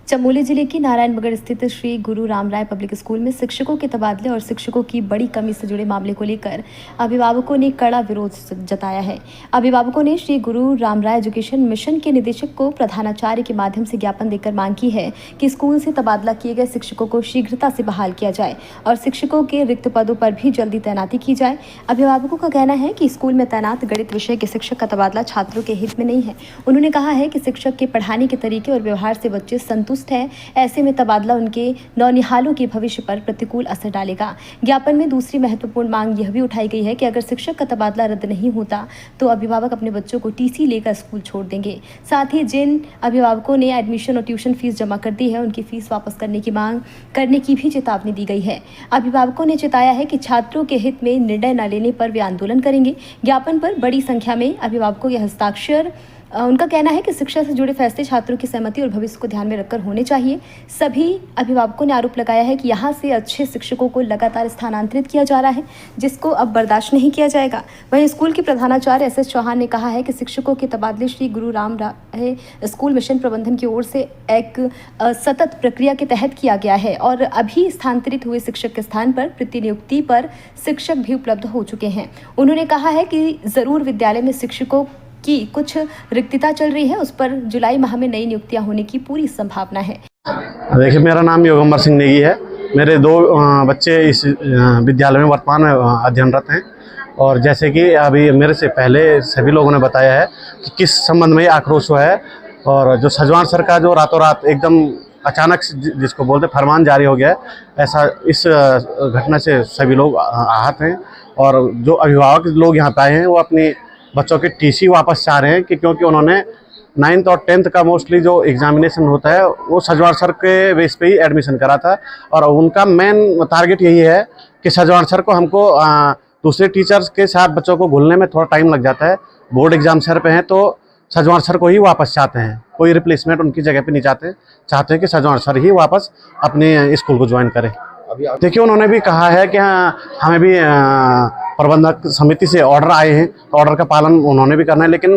चमोली जिले की नारायणगढ़ स्थित श्री गुरु रामराय पब्लिक स्कूल में शिक्षकों के तबादले और शिक्षकों की बड़ी कमी से जुड़े मामले को लेकर अभिभावकों ने कड़ा विरोध जताया है। अभिभावकों ने श्री गुरु रामराय एजुकेशन मिशन के निदेशक को प्रधानाचार्य के माध्यम से ज्ञापन देकर मांग की है कि स्कूल से तबादला किए गए शिक्षकों को शीघ्रता से बहाल किया जाए और शिक्षकों के रिक्त पदों पर भी जल्दी तैनाती की जाए। अभिभावकों का कहना है कि स्कूल में तैनात गणित विषय के शिक्षक का तबादला छात्रों के हित में नहीं है। उन्होंने कहा है कि शिक्षक के पढ़ाने के तरीके और व्यवहार से बच्चे संतुष्ट है, ऐसे में तबादला उनके नौनिहालों के भविष्य पर प्रतिकूल असर डालेगा। ज्ञापन में दूसरी महत्वपूर्ण मांग यह भी उठाई गई है कि अगर शिक्षक का तबादला रद्द नहीं होता तो अभिभावक अपने बच्चों को टीसी लेकर स्कूल छोड़ देंगे। साथ ही जिन अभिभावकों ने एडमिशन और ट्यूशन फीस जमा कर दी है उनकी फीस वापस करने की मांग करने की भी चेतावनी दी गई है। अभिभावकों ने चेताया है कि छात्रों के हित में निर्णय न लेने पर वे आंदोलन करेंगे। ज्ञापन पर बड़ी संख्या में अभिभावकों के हस्ताक्षर। उनका कहना है कि शिक्षा से जुड़े फैसले छात्रों की सहमति और भविष्य को ध्यान में रखकर होने चाहिए। सभी अभिभावकों ने आरोप लगाया है कि यहाँ से अच्छे शिक्षकों को लगातार स्थानांतरित किया जा रहा है, जिसको अब बर्दाश्त नहीं किया जाएगा। वहीं स्कूल के प्रधानाचार्य एस चौहान ने कहा है कि शिक्षकों के तबादले श्री गुरु रामराय स्कूल मिशन प्रबंधन की ओर से एक सतत प्रक्रिया के तहत किया गया है और अभी स्थानांतरित हुए शिक्षक के स्थान पर प्रतिनियुक्ति पर शिक्षक भी उपलब्ध हो चुके हैं। उन्होंने कहा है कि जरूर विद्यालय में शिक्षकों की कुछ रिक्तता चल रही है, उस पर जुलाई माह में नई नियुक्तियां होने की पूरी संभावना है। देखिए, मेरा नाम योगंबर सिंह नेगी है। मेरे दो बच्चे इस विद्यालय में वर्तमान में अध्ययनरत हैं और जैसे कि अभी मेरे से पहले सभी लोगों ने बताया है कि किस संबंध में आक्रोश हुआ है और जो सजवान सर का जो रातों रात एकदम अचानक जिसको बोलते फरमान जारी हो गया है, ऐसा इस घटना से सभी लोग आहत हैं और जो अभिभावक लोग यहाँ पे आए हैं वो अपनी बच्चों के टीसी वापस चाह रहे हैं कि क्योंकि उन्होंने 9th और 10th का मोस्टली जो एग्जामिनेशन होता है वो सजवार सर के बेस पे ही एडमिशन करा था और उनका मेन टारगेट यही है कि सजवार सर को हमको दूसरे टीचर्स के साथ बच्चों को घुलने में थोड़ा टाइम लग जाता है। बोर्ड एग्जाम सर पे हैं तो सजवार सर को ही वापस चाहते हैं, कोई रिप्लेसमेंट उनकी जगह पे नहीं चाहते हैं कि सजवार सर ही वापस अपने स्कूल को ज्वाइन करें। देखिए, उन्होंने भी कहा है कि हमें भी प्रबंधक समिति से ऑर्डर आए हैं तो ऑर्डर का पालन उन्होंने भी करना है, लेकिन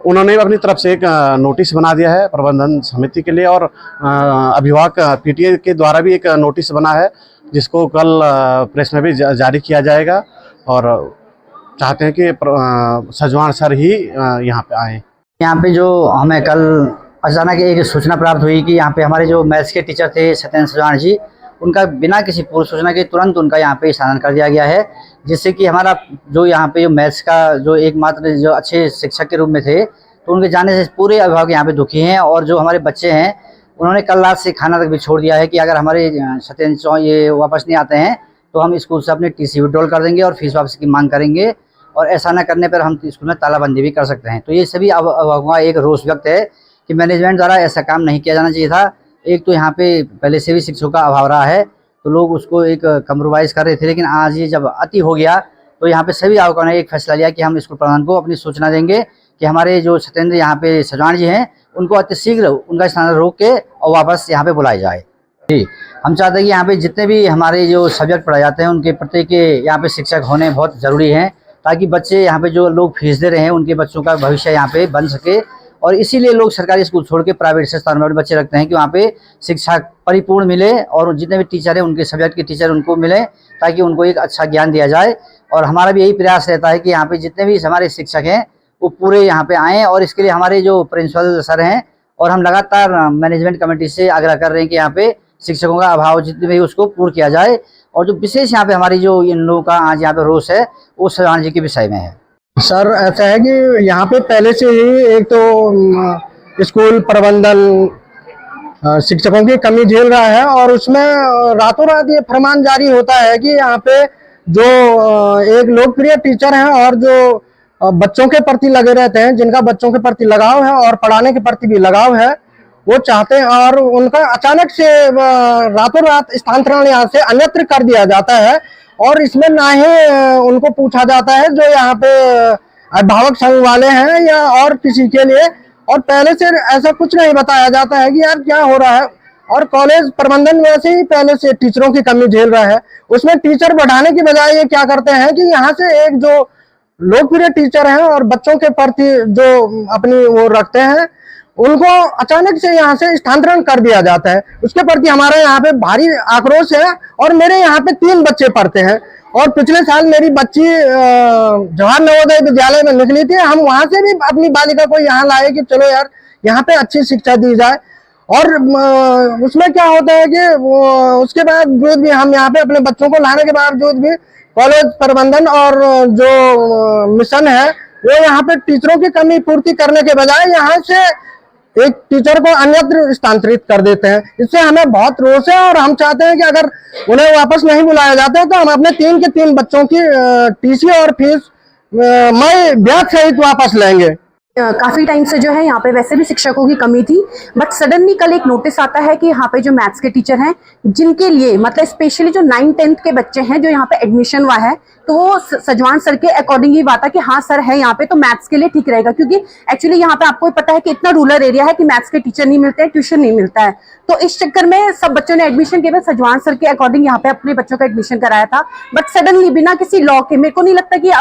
उन्होंने अपनी तरफ से एक नोटिस बना दिया है प्रबंधन समिति के लिए और अभिभावक पीटीए के द्वारा भी एक नोटिस बना है जिसको कल प्रेस में भी जारी किया जाएगा और चाहते हैं कि सजवान सर ही यहाँ पे आए। यहाँ पे जो हमें कल अचानक एक सूचना प्राप्त हुई कि यहाँ पे हमारे जो मैथ्स के टीचर थे सत्येंद्र सजवान जी, उनका बिना किसी पूर्व सूचना के तुरंत उनका यहाँ पे स्थानांतरण कर दिया गया है, जिससे कि हमारा जो यहाँ पे जो मैथ्स का जो एकमात्र जो अच्छे शिक्षक के रूप में थे तो उनके जाने से पूरे अभिभावक यहाँ पे दुखी हैं और जो हमारे बच्चे हैं उन्होंने कल रात से खाना तक भी छोड़ दिया है कि अगर हमारे सत्येंद्र ये वापस नहीं आते हैं तो हम स्कूल से अपने टीसी विड्रॉल कर देंगे और फीस वापसी की मांग करेंगे और ऐसा न करने पर हम स्कूल में तालाबंदी भी कर सकते हैं। तो ये सभी अभिभावकों का एक रोष व्यक्त है कि मैनेजमेंट द्वारा ऐसा काम नहीं किया जाना चाहिए था। एक तो यहाँ पे पहले से भी शिक्षकों का अभाव रहा है तो लोग उसको एक कम्प्रोमाइज़ कर रहे थे, लेकिन आज ये जब अति हो गया तो यहाँ पे सभी अभिभावकों ने एक फैसला लिया कि हम स्कूल प्रधान को अपनी सूचना देंगे कि हमारे जो सत्येंद्र यहाँ पे सजवान जी हैं उनको अतिशीघ्र उनका स्थान रोक के और वापस यहाँ पे बुलाया जाए। जी, हम चाहते हैं कि यहाँ पे जितने भी हमारे जो सब्जेक्ट पढ़ाए जाते हैं उनके प्रत्येक के यहाँ पे शिक्षक होने बहुत ज़रूरी हैं ताकि बच्चे यहाँ पे जो लोग फीस दे रहे हैं उनके बच्चों का भविष्य यहाँ पे बन सके और इसीलिए लोग सरकारी स्कूल छोड़ के प्राइवेट संस्थानों में बच्चे रखते हैं कि वहाँ पे शिक्षा परिपूर्ण मिले और जितने भी टीचर हैं उनके सब्जेक्ट के टीचर उनको मिले ताकि उनको एक अच्छा ज्ञान दिया जाए। और हमारा भी यही प्रयास रहता है कि यहाँ पे जितने भी हमारे शिक्षक हैं वो पूरे यहाँ पे आएँ और इसके लिए हमारे जो प्रिंसिपल सर हैं और हम लगातार मैनेजमेंट कमेटी से आग्रह कर रहे हैं कि यहाँ पे शिक्षकों का अभाव जितने भी उसको पूर्ण किया जाए और जो विशेष यहाँ पे हमारी जो इन लोगों का आज यहाँ पे रोष है वो सजवान जी के विषय में है। सर, ऐसा है कि यहाँ पे पहले से ही एक तो स्कूल प्रबंधन शिक्षकों की कमी झेल रहा है और उसमें रातों रात ये फरमान जारी होता है कि यहाँ पे जो एक लोकप्रिय टीचर हैं और जो बच्चों के प्रति लगे रहते हैं, जिनका बच्चों के प्रति लगाव है और पढ़ाने के प्रति भी लगाव है, वो चाहते हैं और उनका अचानक से रातों रात स्थानांतरण यहाँ से अन्यत्र कर दिया जाता है और इसमें ना ही उनको पूछा जाता है जो यहाँ पे अभिभावक संघ वाले हैं या और किसी के लिए, और पहले से ऐसा कुछ नहीं बताया जाता है कि यार क्या हो रहा है। और कॉलेज प्रबंधन वैसे ही पहले से टीचरों की कमी झेल रहा है, उसमें टीचर बढ़ाने की बजाय ये क्या करते हैं कि यहाँ से एक जो लोकप्रिय टीचर हैं और बच्चों के प्रति जो अपनी वो रखते हैं उनको अचानक से यहाँ से स्थानांतरण कर दिया जाता है। उसके प्रति हमारा यहाँ पे भारी आक्रोश है। और मेरे यहाँ पे 3 बच्चे पढ़ते हैं और पिछले साल मेरी बच्ची जवाहर नवोदय विद्यालय में निकली थी। हम वहां से भी अपनी बालिका को यहाँ लाए कि चलो यार यहाँ पे अच्छी शिक्षा दी जाए। और उसमें क्या होता है कि उसके बावजूद भी हम यहाँ पे अपने बच्चों को लाने के बावजूद भी कॉलेज प्रबंधन और जो मिशन है वो यहाँ पे टीचरों की कमी पूर्ति करने के बजाय यहाँ से एक टीचर को अन्यत्र स्थानांतरित कर देते हैं। इससे हमें बहुत रोष है और हम चाहते हैं कि अगर उन्हें वापस नहीं बुलाया जाता है तो हम अपने 3 के 3 बच्चों की टीसी और फीस मई ब्याज सहित वापस लेंगे। काफ़ी टाइम से जो है यहाँ पे वैसे भी शिक्षकों की कमी थी, बट सडनली कल एक नोटिस आता है कि यहाँ पे जो मैथ्स के टीचर हैं जिनके लिए मतलब स्पेशली जो 9th-10th के बच्चे हैं जो यहाँ पे एडमिशन हुआ है, तो वो सजवान सर के अकॉर्डिंग ही बात है कि हाँ सर है यहाँ पे तो मैथ्स के लिए ठीक रहेगा, क्योंकि एक्चुअली यहाँ पे आपको पता है कि इतना रूरल एरिया है कि मैथ्स के टीचर नहीं मिलते हैं, ट्यूशन नहीं मिलता है। तो इस चक्कर में सब बच्चों ने एडमिशन केवल सजवान सर के अकॉर्डिंग यहाँ पे अपने बच्चों का एडमिशन कराया था। बट सडनली बिना किसी लॉ के, मेरे को नहीं लगता कि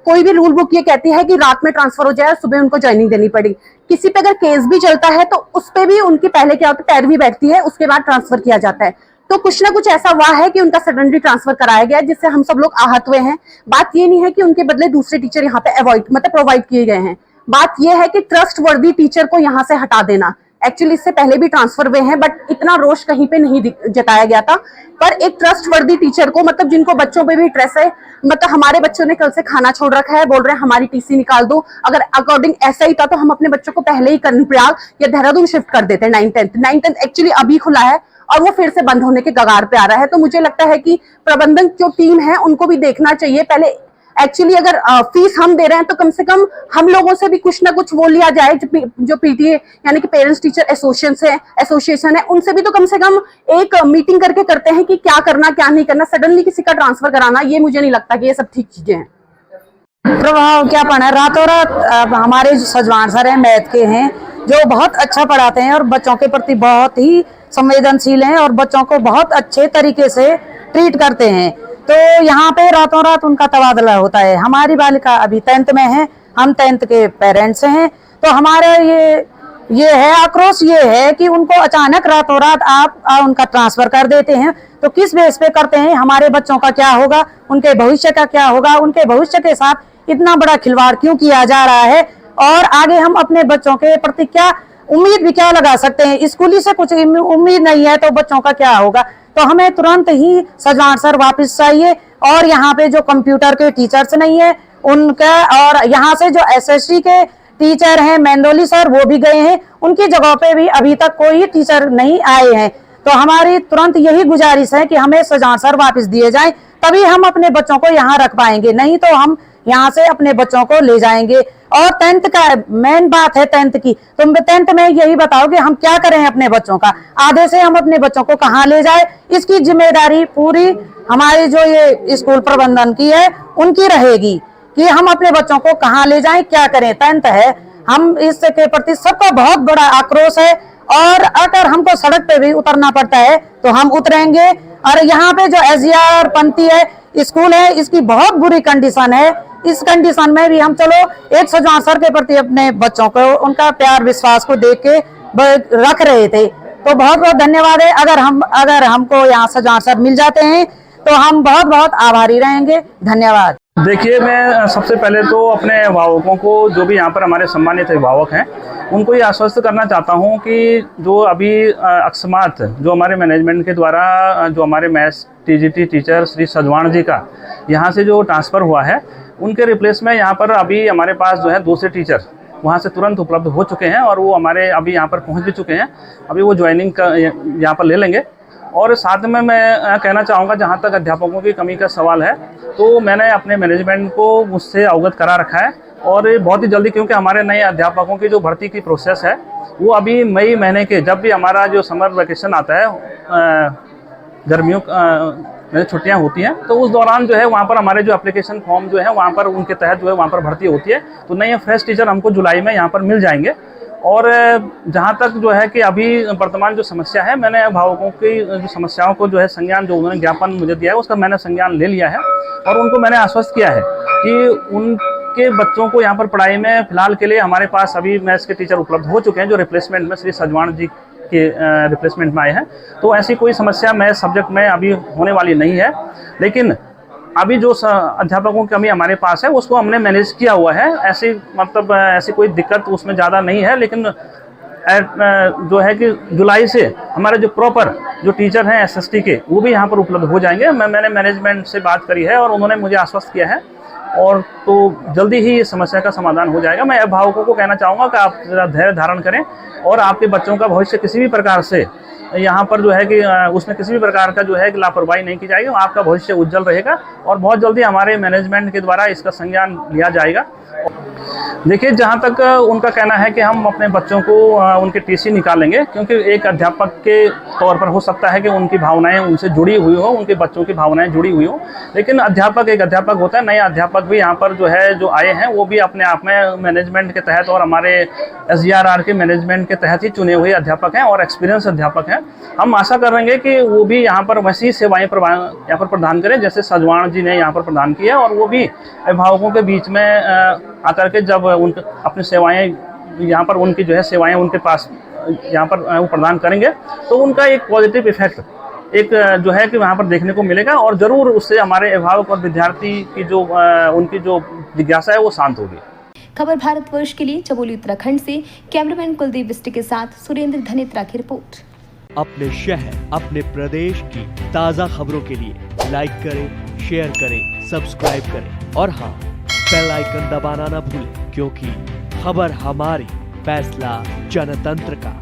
कोई भी रूल बुक ये कहती है कि रात में ट्रांसफर हो जाए, सुबह उनको ज्वाइनिंग देनी पड़ी। किसी पे अगर केस भी चलता है तो उस पे भी उनकी पहले क्या होता है, पैरवी बैठती है, उसके बाद ट्रांसफर किया जाता है। तो कुछ ना कुछ ऐसा हुआ है कि उनका सडनली ट्रांसफर कराया गया, जिससे हम सब लोग आहत हुए हैं। बात ये नहीं है कि उनके बदले दूसरे टीचर यहाँ पे प्रोवाइड किए गए हैं। बात यह है कि ट्रस्ट वर्दी टीचर को यहाँ से हटा देना। एक्चुअली इससे पहले भी ट्रांसफर हुए हैं, बट इतना रोष कहीं पे नहीं जताया गया था। पर एक ट्रस्ट वर्दी टीचर को, मतलब जिनको बच्चों पे भी ट्रस्ट है, मतलब हमारे बच्चों ने कल से खाना छोड़ रखा है, बोल रहे हैं हमारी टीसी निकाल दो। अगर अकॉर्डिंग ऐसा ही था तो हम अपने बच्चों को पहले ही कर्णप्रयाग या देहरादून शिफ्ट कर देते। 9th एक्चुअली अभी खुला है और वो फिर से बंद होने के कगार पे आ रहा है। तो मुझे लगता है कि प्रबंधन जो टीम है उनको भी देखना चाहिए पहले। एक्चुअली अगर फीस हम दे रहे हैं तो कम से कम हम लोगों से भी कुछ ना कुछ वो लिया जाए। जो पीटीए यानी कि पेरेंट्स टीचर एसोसिएशन है, उनसे भी तो कम से कम एक मीटिंग करके करते हैं कि क्या करना क्या नहीं करना। सडनली किसी का ट्रांसफर कराना, ये मुझे नहीं लगता कि ये सब ठीक चीजें हैं। प्रभाव क्या पड़ा है, रातों रात हमारे जो सजवान सर हैं मैथ के हैं, जो बहुत अच्छा पढ़ाते हैं और बच्चों के प्रति बहुत ही संवेदनशील हैं और बच्चों को बहुत अच्छे तरीके से ट्रीट करते हैं। तो यहाँ पे रातों रात उनका तबादला होता है। हमारी बालिका अभी 10th में है, हम 10th के पेरेंट्स हैं। तो हमारे ये है आक्रोश, ये है कि उनको अचानक रातों रात आप उनका ट्रांसफर कर देते हैं। तो किस बेस पे करते हैं, हमारे बच्चों का क्या होगा, उनके भविष्य का क्या होगा, उनके भविष्य के साथ इतना बड़ा खिलवाड़ क्यों किया जा रहा है और आगे हम अपने बच्चों के प्रति क्या उम्मीद भी क्या लगा सकते हैं। स्कूली से कुछ उम्मीद नहीं है तो बच्चों का क्या होगा। तो हमें तुरंत ही सजवान सर वापस चाहिए और यहाँ पे जो कंप्यूटर के टीचर्स नहीं है उनका, और यहाँ से जो एसएससी के टीचर हैं मेंदोली सर वो भी गए हैं, उनकी जगह पे भी अभी तक कोई टीचर नहीं आए हैं। तो हमारी तुरंत यही गुजारिश है कि हमें सजवान सर वापस दिए जाएं, तभी हम अपने बच्चों को यहाँ रख पाएंगे, नहीं तो हम यहाँ से अपने बच्चों को ले जाएंगे। और 10th का मेन बात है 10th की, तो 10th में यही बताओ कि हम क्या करें अपने बच्चों का, आधे से हम अपने बच्चों को कहाँ ले जाए, इसकी जिम्मेदारी पूरी हमारी जो ये स्कूल प्रबंधन की है उनकी रहेगी कि हम अपने बच्चों को कहाँ ले जाएं, क्या करें। 10th है, हम इसके प्रति सबका बहुत बड़ा आक्रोश है और अगर हमको सड़क पे भी उतरना पड़ता है तो हम उतरेंगे। और यहाँ पे जो SGR पंथी है स्कूल है, इसकी बहुत बुरी कंडीशन है। इस कंडीशन में भी हम चलो एक सजवान सर के प्रति अपने बच्चों को उनका प्यार विश्वास को देख के रख रहे थे। तो बहुत बहुत धन्यवाद है। अगर हमको यहाँ सजवान सर मिल जाते हैं तो हम बहुत बहुत आभारी रहेंगे। धन्यवाद। देखिए, मैं सबसे पहले तो अपने अभिभावकों को, जो भी यहाँ पर हमारे सम्मानित अभिभावक हैं, उनको ये आश्वस्त करना चाहता हूँ कि जो अभी अकस्मात जो हमारे मैनेजमेंट के द्वारा जो हमारे maths TGT teacher Shri Sajwan ji का यहाँ से जो ट्रांसफ़र हुआ है, उनके रिप्लेस में यहाँ पर अभी हमारे पास जो है दूसरे टीचर वहाँ से तुरंत उपलब्ध हो चुके हैं और वो हमारे अभी यहाँ पर पहुँच भी चुके हैं। अभी वो ज्वाइनिंग का यहाँ पर ले लेंगे। और साथ में मैं कहना चाहूँगा, जहाँ तक अध्यापकों की कमी का सवाल है, तो मैंने अपने मैनेजमेंट को मुझसे अवगत करा रखा है और बहुत ही जल्दी, क्योंकि हमारे नए अध्यापकों की जो भर्ती की प्रोसेस है वो अभी मई महीने के, जब भी हमारा जो समर वेकेशन आता है, गर्मियों छुट्टियां होती हैं, तो उस दौरान जो है वहाँ पर हमारे जो एप्लीकेशन फॉर्म जो है वहाँ पर उनके तहत जो है वहाँ पर भर्ती होती है। तो नए फ्रेश टीचर हमको जुलाई में यहाँ पर मिल जाएंगे। और जहाँ तक जो है कि अभी वर्तमान जो समस्या है, मैंने अभिभावकों की जो समस्याओं को जो है संज्ञान, जो उन्होंने ज्ञापन मुझे दिया है उसका मैंने संज्ञान ले लिया है और उनको मैंने आश्वस्त किया है कि के बच्चों को यहाँ पर पढ़ाई में फिलहाल के लिए हमारे पास अभी मैथ्स के टीचर उपलब्ध हो चुके हैं जो रिप्लेसमेंट में श्री सजवाण जी के रिप्लेसमेंट में आए हैं। तो ऐसी कोई समस्या मैथ्स सब्जेक्ट में अभी होने वाली नहीं है, लेकिन अभी जो अध्यापकों की कमी हमारे पास है उसको हमने मैनेज किया हुआ है। ऐसी कोई दिक्कत उसमें ज़्यादा नहीं है, लेकिन जो है कि जुलाई से हमारे जो प्रॉपर जो टीचर हैं SST के वो भी यहाँ पर उपलब्ध हो जाएंगे। मैंने मैनेजमेंट से बात करी है और उन्होंने मुझे आश्वस्त किया है, और तो जल्दी ही इस समस्या का समाधान हो जाएगा। मैं अभिभावकों को कहना चाहूँगा कि आप ज़रा धैर्य धारण करें और आपके बच्चों का भविष्य किसी भी प्रकार से यहाँ पर जो है कि उसमें किसी भी प्रकार का जो है कि लापरवाही नहीं की जाएगी। आपका भविष्य उज्जवल रहेगा और बहुत जल्दी हमारे मैनेजमेंट के द्वारा इसका संज्ञान लिया जाएगा। देखिए, जहाँ तक उनका कहना है कि हम अपने बच्चों को उनके TC निकालेंगे, क्योंकि एक अध्यापक के तौर पर हो सकता है कि उनकी भावनाएं उनसे जुड़ी हुई हो, उनके बच्चों की भावनाएं जुड़ी हुई हो, लेकिन अध्यापक एक अध्यापक होता है। नए अध्यापक भी यहाँ पर जो है जो आए हैं वो भी अपने आप में मैनेजमेंट के तहत और हमारे SGRR के मैनेजमेंट के तहत ही चुने हुए अध्यापक हैं और एक्सपीरियंस अध्यापक हैं। हम आशा कर रहे हैं कि वो भी यहाँ पर वैसी सेवाएँ यहाँ पर प्रदान करें जैसे सजवाण जी ने यहाँ पर प्रदान की है, और वो भी अभिभावकों के बीच में आकर के जब उनके अपनी सेवाएं यहाँ पर उनकी जो है सेवाएं उनके पास यहाँ पर वो प्रदान करेंगे तो उनका एक पॉजिटिव इफेक्ट एक जो है कि वहाँ पर देखने को मिलेगा, और ज़रूर उससे हमारे अभिभावक और विद्यार्थी की जो उनकी जो जिज्ञासा है वो शांत होगी। खबर भारतवर्ष के लिए चमोली उत्तराखंड से कैमरामैन कुलदीप बिष्ट के साथ सुरेंद्र धनेत्रा की रिपोर्ट। अपने शहर अपने प्रदेश की ताज़ा खबरों के लिए लाइक करें, शेयर करें, सब्सक्राइब करें और हाँ, बेल आइकन दबाना ना भूलें, क्योंकि खबर हमारी, फैसला जनतंत्र का।